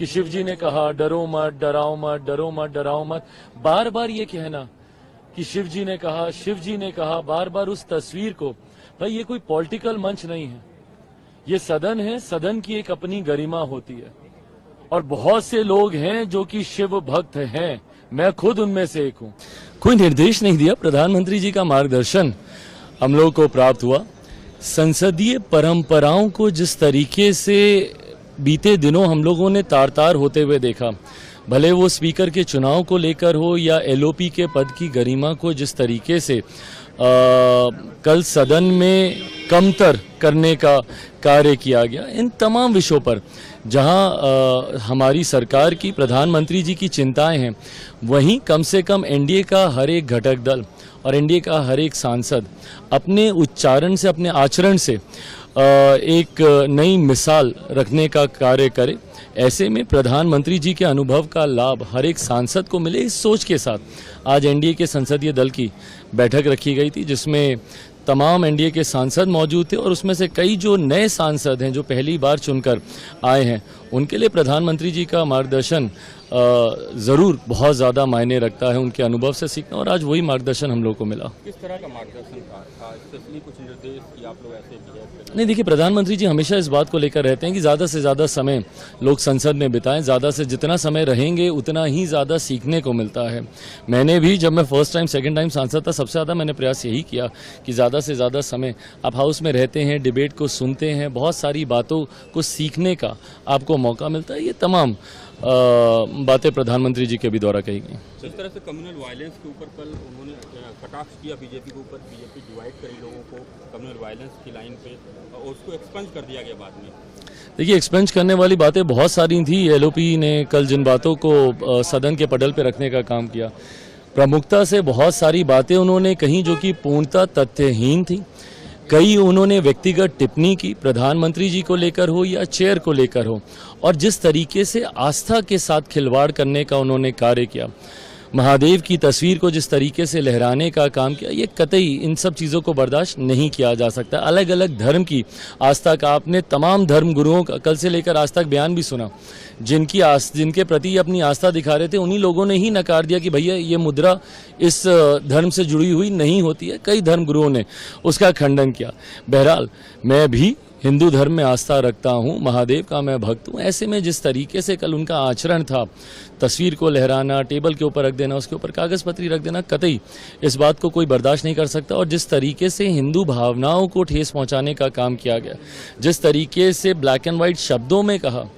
कि शिव जी ने कहा डरो मत, डराओ मत, डरो मत, डराओ मत। बार बार ये कहना कि शिव जी ने कहा, बार बार उस तस्वीर को, भाई ये कोई पॉलिटिकल मंच नहीं है, ये सदन है। सदन की एक अपनी गरिमा होती है और बहुत से लोग हैं जो कि शिव भक्त हैं, मैं खुद उनमें से एक हूं। कोई निर्देश नहीं दिया, प्रधानमंत्री जी का मार्गदर्शन हम लोग को प्राप्त हुआ। संसदीय परंपराओं को जिस तरीके से बीते दिनों हम लोगों ने तार तार होते हुए देखा, भले वो स्पीकर के चुनाव को लेकर हो या एलओपी के पद की गरिमा को जिस तरीके से कल सदन में कमतर करने का कार्य किया गया, इन तमाम विषयों पर जहां हमारी सरकार की, प्रधानमंत्री जी की चिंताएं हैं, वहीं कम से कम एनडीए का हर एक घटक दल और एनडीए का हर एक सांसद अपने उच्चारण से, अपने आचरण से एक नई मिसाल रखने का कार्य करे। ऐसे में प्रधानमंत्री जी के अनुभव का लाभ हर एक सांसद को मिले, इस सोच के साथ आज एनडीए के संसदीय दल की बैठक रखी गई थी, जिसमें तमाम एनडीए के सांसद मौजूद थे और उसमें से कई जो नए सांसद हैं, जो पहली बार चुनकर आए हैं, उनके लिए प्रधानमंत्री जी का मार्गदर्शन ज़रूर बहुत ज़्यादा मायने रखता है, उनके अनुभव से सीखना, और आज वही मार्गदर्शन हम लोग को मिला। किस तरह का मार्गदर्शन था? स्पेशली कुछ निर्देश कि आप लोग ऐसे बिहेव करें? नहीं, देखिए, प्रधानमंत्री जी हमेशा इस बात को लेकर रहते हैं कि ज़्यादा से ज़्यादा समय लोग संसद में बिताएं, ज़्यादा से जितना समय रहेंगे उतना ही ज़्यादा सीखने को मिलता है। मैंने भी, जब मैं फर्स्ट टाइम सेकंड टाइम सांसद था, सबसे ज़्यादा मैंने प्रयास यही किया कि ज़्यादा से ज़्यादा समय आप हाउस में रहते हैं, डिबेट को सुनते हैं, बहुत सारी बातों को सीखने का आपको मौका मिलता है। ये तमाम बातें प्रधानमंत्री जी के भी द्वारा कही गई। जिस तरह से कम्युनल वायलेंस के ऊपर कल उन्होंने कटाक्ष किया बीजेपी के ऊपर, बीजेपी डिवाइड करी लोगों को कम्युनल वायलेंस की लाइन पे, और उसको एक्सपेंज कर दिया गया बाद में। देखिए, एक्सपेंज करने वाली बातें बहुत सारी थी। एलओपी ने कल जिन बातों को सदन के पटल पे रखने का काम किया, प्रमुखता से बहुत सारी बातें उन्होंने कही जो कि पूर्णतः तथ्यहीन थी। कई उन्होंने व्यक्तिगत टिप्पणी की, प्रधानमंत्री जी को लेकर हो या चेयर को लेकर हो, और जिस तरीके से आस्था के साथ खिलवाड़ करने का उन्होंने कार्य किया, महादेव की तस्वीर को जिस तरीके से लहराने का काम किया, ये कतई इन सब चीज़ों को बर्दाश्त नहीं किया जा सकता। अलग अलग धर्म की आस्था का आपने तमाम धर्म गुरुओं का कल से लेकर आज तक बयान भी सुना, जिनके प्रति अपनी आस्था दिखा रहे थे, उन्हीं लोगों ने ही नकार दिया कि भैया ये मुद्रा इस धर्म से जुड़ी हुई नहीं होती है। कई धर्म गुरुओं ने उसका खंडन किया। बहरहाल, मैं भी हिंदू धर्म में आस्था रखता हूं, महादेव का मैं भक्त हूं। ऐसे में जिस तरीके से कल उनका आचरण था, तस्वीर को लहराना, टेबल के ऊपर रख देना, उसके ऊपर कागज पत्री रख देना, कतई इस बात को कोई बर्दाश्त नहीं कर सकता। और जिस तरीके से हिंदू भावनाओं को ठेस पहुंचाने का काम किया गया, जिस तरीके से ब्लैक एंड व्हाइट शब्दों में कहा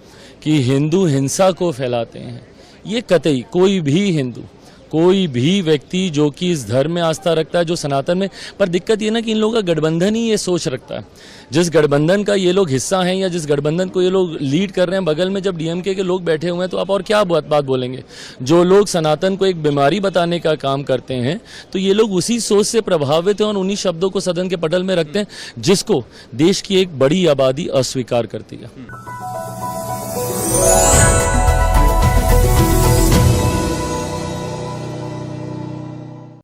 कि हिंदू हिंसा को फैलाते हैं, ये कतई कोई भी व्यक्ति जो कि इस धर्म में आस्था रखता है, जो सनातन में, पर दिक्कत ये ना कि इन लोगों का गठबंधन ही ये सोच रखता है। जिस गठबंधन का ये लोग हिस्सा हैं या जिस गठबंधन को ये लोग लीड कर रहे हैं, बगल में जब डीएमके के लोग बैठे हुए हैं, तो आप और क्या बात बोलेंगे। जो लोग सनातन को एक बीमारी बताने का काम करते हैं, तो ये लोग उसी सोच से प्रभावित हैं और उन्हीं शब्दों को सदन के पटल में रखते हैं, जिसको देश की एक बड़ी आबादी अस्वीकार करती है।